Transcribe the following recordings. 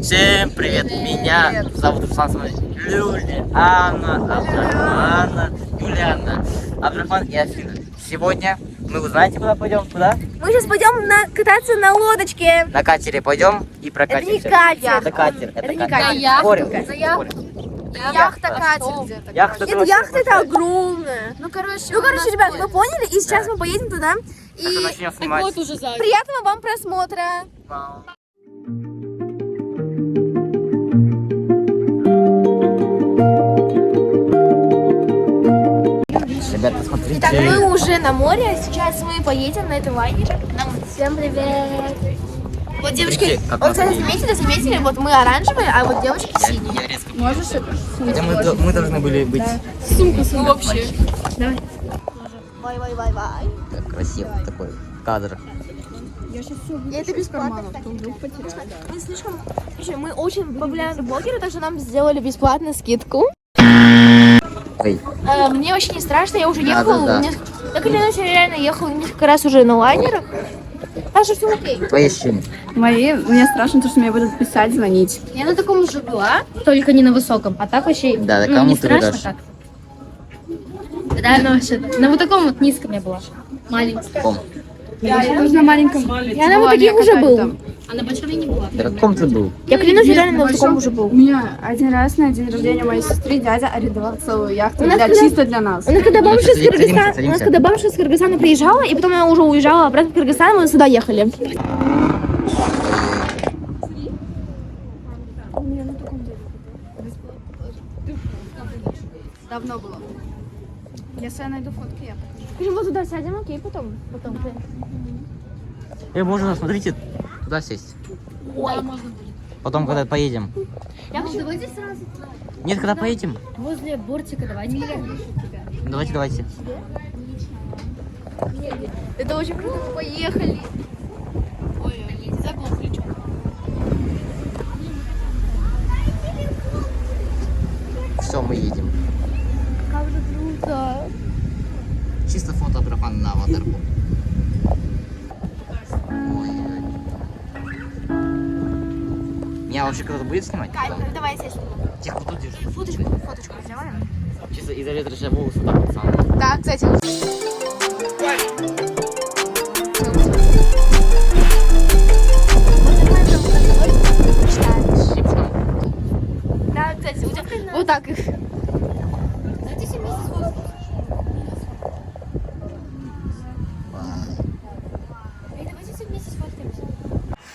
Всем привет, меня зовут Руслан Юлиана, Абдрафан и Афина. Сегодня мы узнаете, куда пойдем? Куда? Мы сейчас пойдем кататься на лодочке. На катере пойдем и прокатимся. Это не катер. Это катер. Это не катер. Яхта-катер где-то. Нет, яхта это огромная. Ну, короче, ребят, мы поняли, и сейчас мы поедем туда. И Начнем снимать. вот уже за. приятного вам просмотра. Ребята, смотрите. Итак, мы уже на море, сейчас мы поедем на этом лайнере. Всем привет. Вот девушки, Как вот мы кстати, заметили, вот мы оранжевые, а вот девушки синие. Я резко. Можешь это? Хотя мы должны были быть. Сумку вообще. Давай. Вай. Так красиво такой кадр. И это бесплатно, кстати. Мы слишком... Мы очень популярные блогеры, так что нам сделали бесплатную скидку. Ой. Мне вообще не страшно, я уже ехала. Да. Я клянусь, я реально ехала несколько раз уже на лайнерах. Так что все окей. Твои ощущения? Мне страшно, то, что мне будут писать, звонить. Я на таком же была, только не на высоком, а так вообще Да, ну, кому не ты страшно дашь? так. Да, ну вообще, на вот таком вот низком я была, маленьком. Я тоже на маленьком. Я на вот таких уже был. А на большом я не была. Да каком ты был? Я клянусь, я реально на таком уже У был. меня один раз на день рождения моей сестры дядя арендовал целую яхту У нас когда- чисто для нас. У нас когда бабушка из Садимся, Кыргызстана, садимся. у нас когда бабушка из Кыргызстана приезжала, и потом она уже уезжала обратно в Кыргызстан, мы сюда ехали. Давно было. Если я найду фотки, я покажу. Скажи, вот туда сядем, окей, потом. Можно, смотрите, туда сесть. Да, можно будет. Потом, когда поедем. Я хочу... Давайте сразу Нет, когда поедем? возле бортика, давайте. Давайте. Это очень круто, мы поехали. Ой, забыл ключом. Все, мы едем. Как же круто. Чисто фото Абдрафана на аватарку. Ой. Меня вообще кто-то будет снимать? Кать, давай сядь. Тихо, тут держи. Фоточку сделаем. Чисто из-за ветра сейчас волосы так, пацан. Да, кстати. Да, кстати, у тебя вот так их.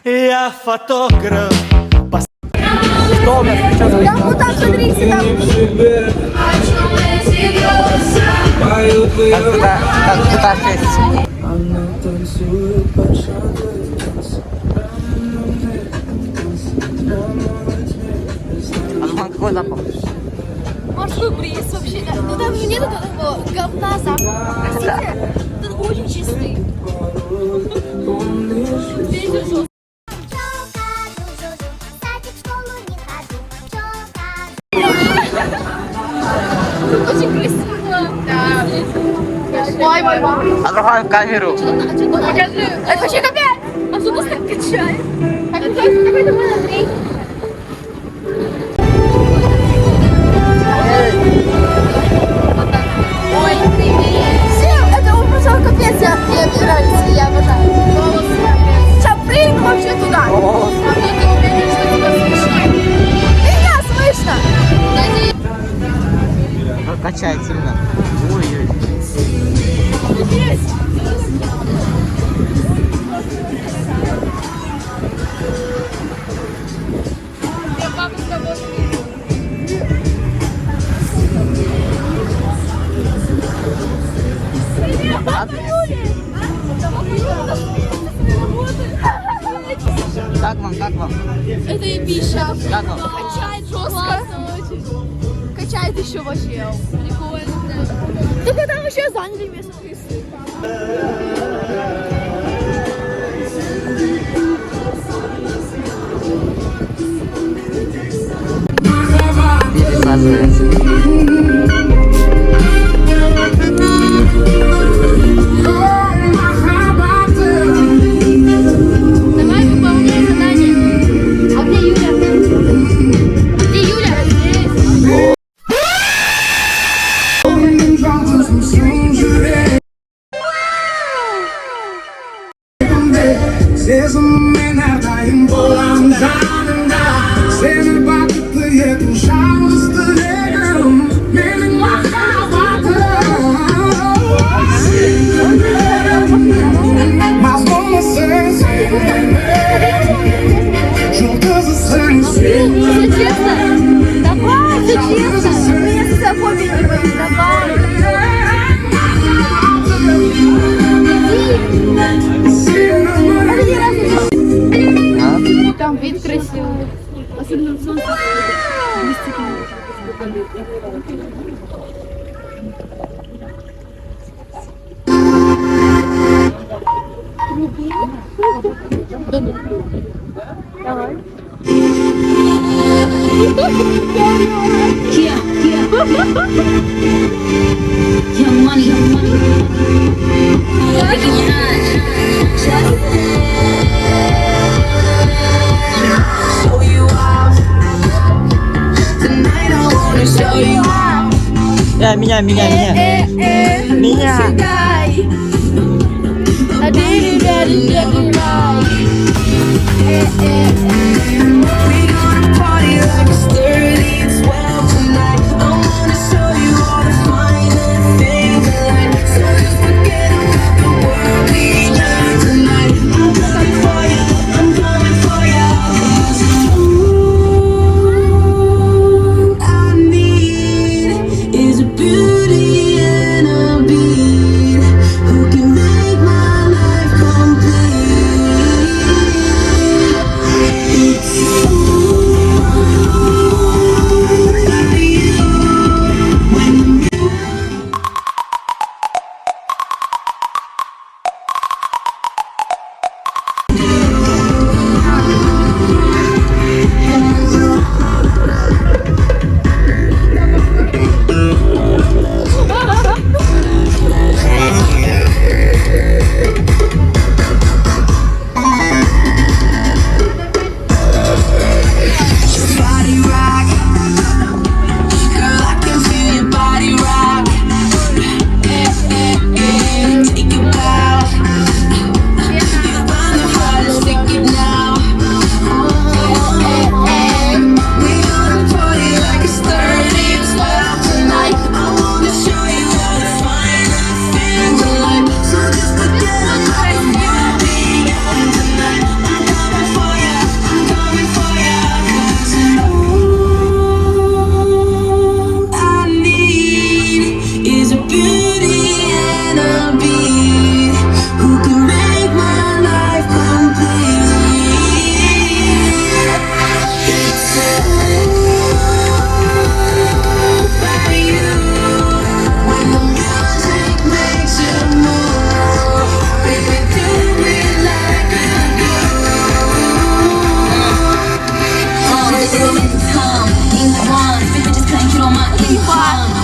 Я фотограф. Что у нас сейчас будет? Там вот там, смотрите, там. Как туда сесть? Она танцует под шагом. Абдрафан, какой запах? Морской бриз вообще. Да. Ну там же нету такого говна запаха. Простите, тут очень чистый. Ветер жёсткий. Очень красиво. Да. Ой. Абдрафан, камеру. Покажи. Это вообще капец. А что нас так качает? Какой-то мой Андрей. Ой, привет. Это уже просто капец. Мне нравится, я обожаю. Сейчас прыгну вообще туда. Меня слышно. Качает сильно. Ой-ой. Как вам? Это эпично. Как вам? Качает жестко. Качает еще вообще. Прикольно. Только там вообще заняли место. Давай выполняй задание. А где Юля? Все честно? Давай, все честно. У меня социофобия не боюсь. Давай. Там вид красивый. Особенно в солнце. Меня.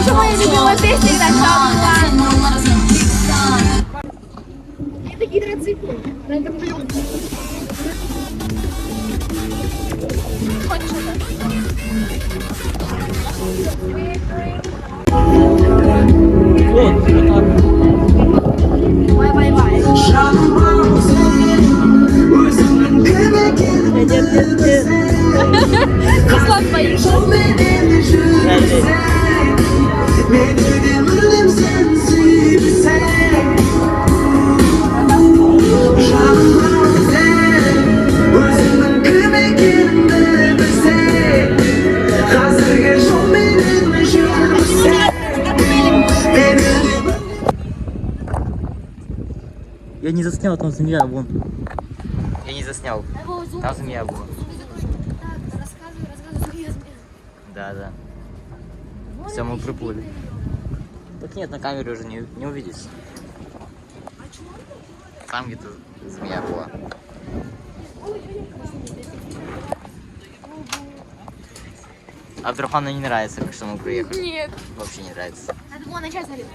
Еще моя любимая песня играет. Это гидроциклы. Это плюс. Хочешь Руслан боится. Я не заснял, там змея, вон. Я не заснял. Там змея была. Рассказывай. Да. Все, мы приплыли. Так нет, на камере уже не увидишь. Там где-то змея была. Абдрахану не нравится, как что мы приехали. Нет. Вообще не нравится. Надо было начать смотреть.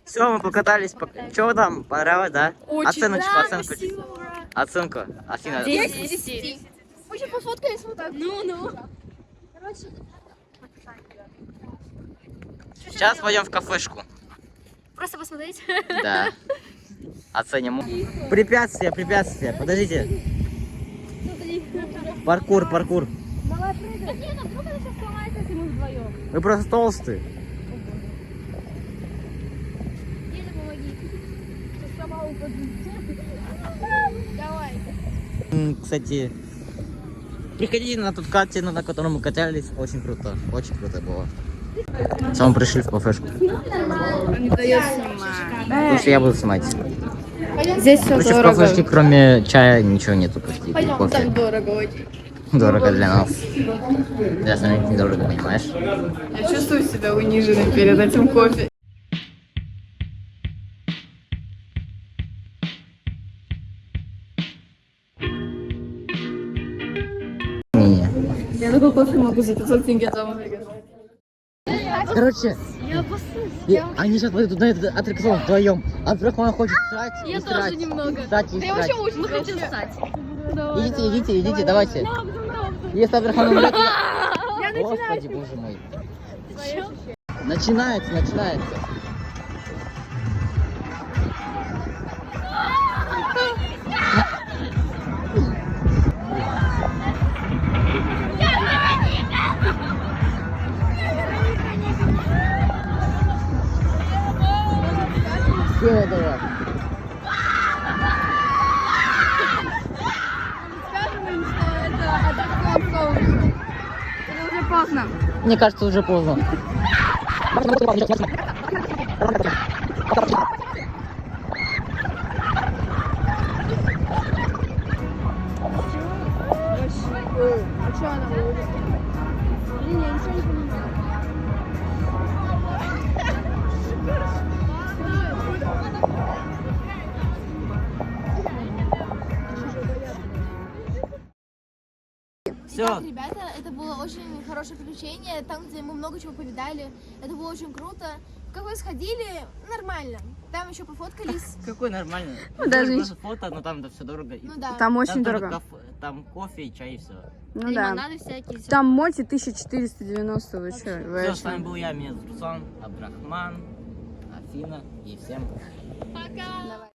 Все, мы покатались. Что вы там? Понравилось, да? Оценочку. Оценку. Афина. 10 из 10. Мы еще пофоткались вот так. Ну. Короче. Сейчас пойдем в кафешку. Просто посмотреть. Да. Оценим. Препятствия. Подождите. Паркур. Давай прыгай. Нет, вдруг это сейчас сломается, если мы вдвоем. Вы просто толстые. Деда, помоги. Сейчас сама упаду. Давай. Кстати, Приходите на тот катер, на котором мы катались. Очень круто было. Все, мы пришли в кафешку. Не дает снимать. Потому что я буду снимать. Здесь все Короче, в кафешке кроме чая ничего нету почти. Пойдем, Кофе. там дорого очень. Дорого для нас. Для остальных недорого, понимаешь? Я чувствую себя униженной перед этим кофе. Не. Я такой кофе могу за 500 тенге дома заказать. Короче, они сейчас пойдут на этот аттракцион вдвоем. Абдрахман хочет срать и срать. тоже немного. Срать и срать. Мы хотим ссать. Идите, давайте. Если Абдрахман умрет, я... Господи, боже мой. Начинается. Все, давай. Это уже поздно. Мне кажется, уже поздно. А что она будет? Не, ничего не понимаю. Все. Так, ребята, это было очень хорошее приключение, там, где мы много чего повидали, это было очень круто. Как вы сходили, нормально. Там еще пофоткались. Какой нормальный. Ну, даже Просто фото, но там все дорого. Ну да. Там очень только дорого. там кофе и чай и все. Ну да. Лимонады всякие. Там моти 1490, вы что? Все, с вами был я, меня зовут Руслан, Абдрахман, Афина и всем. Пока!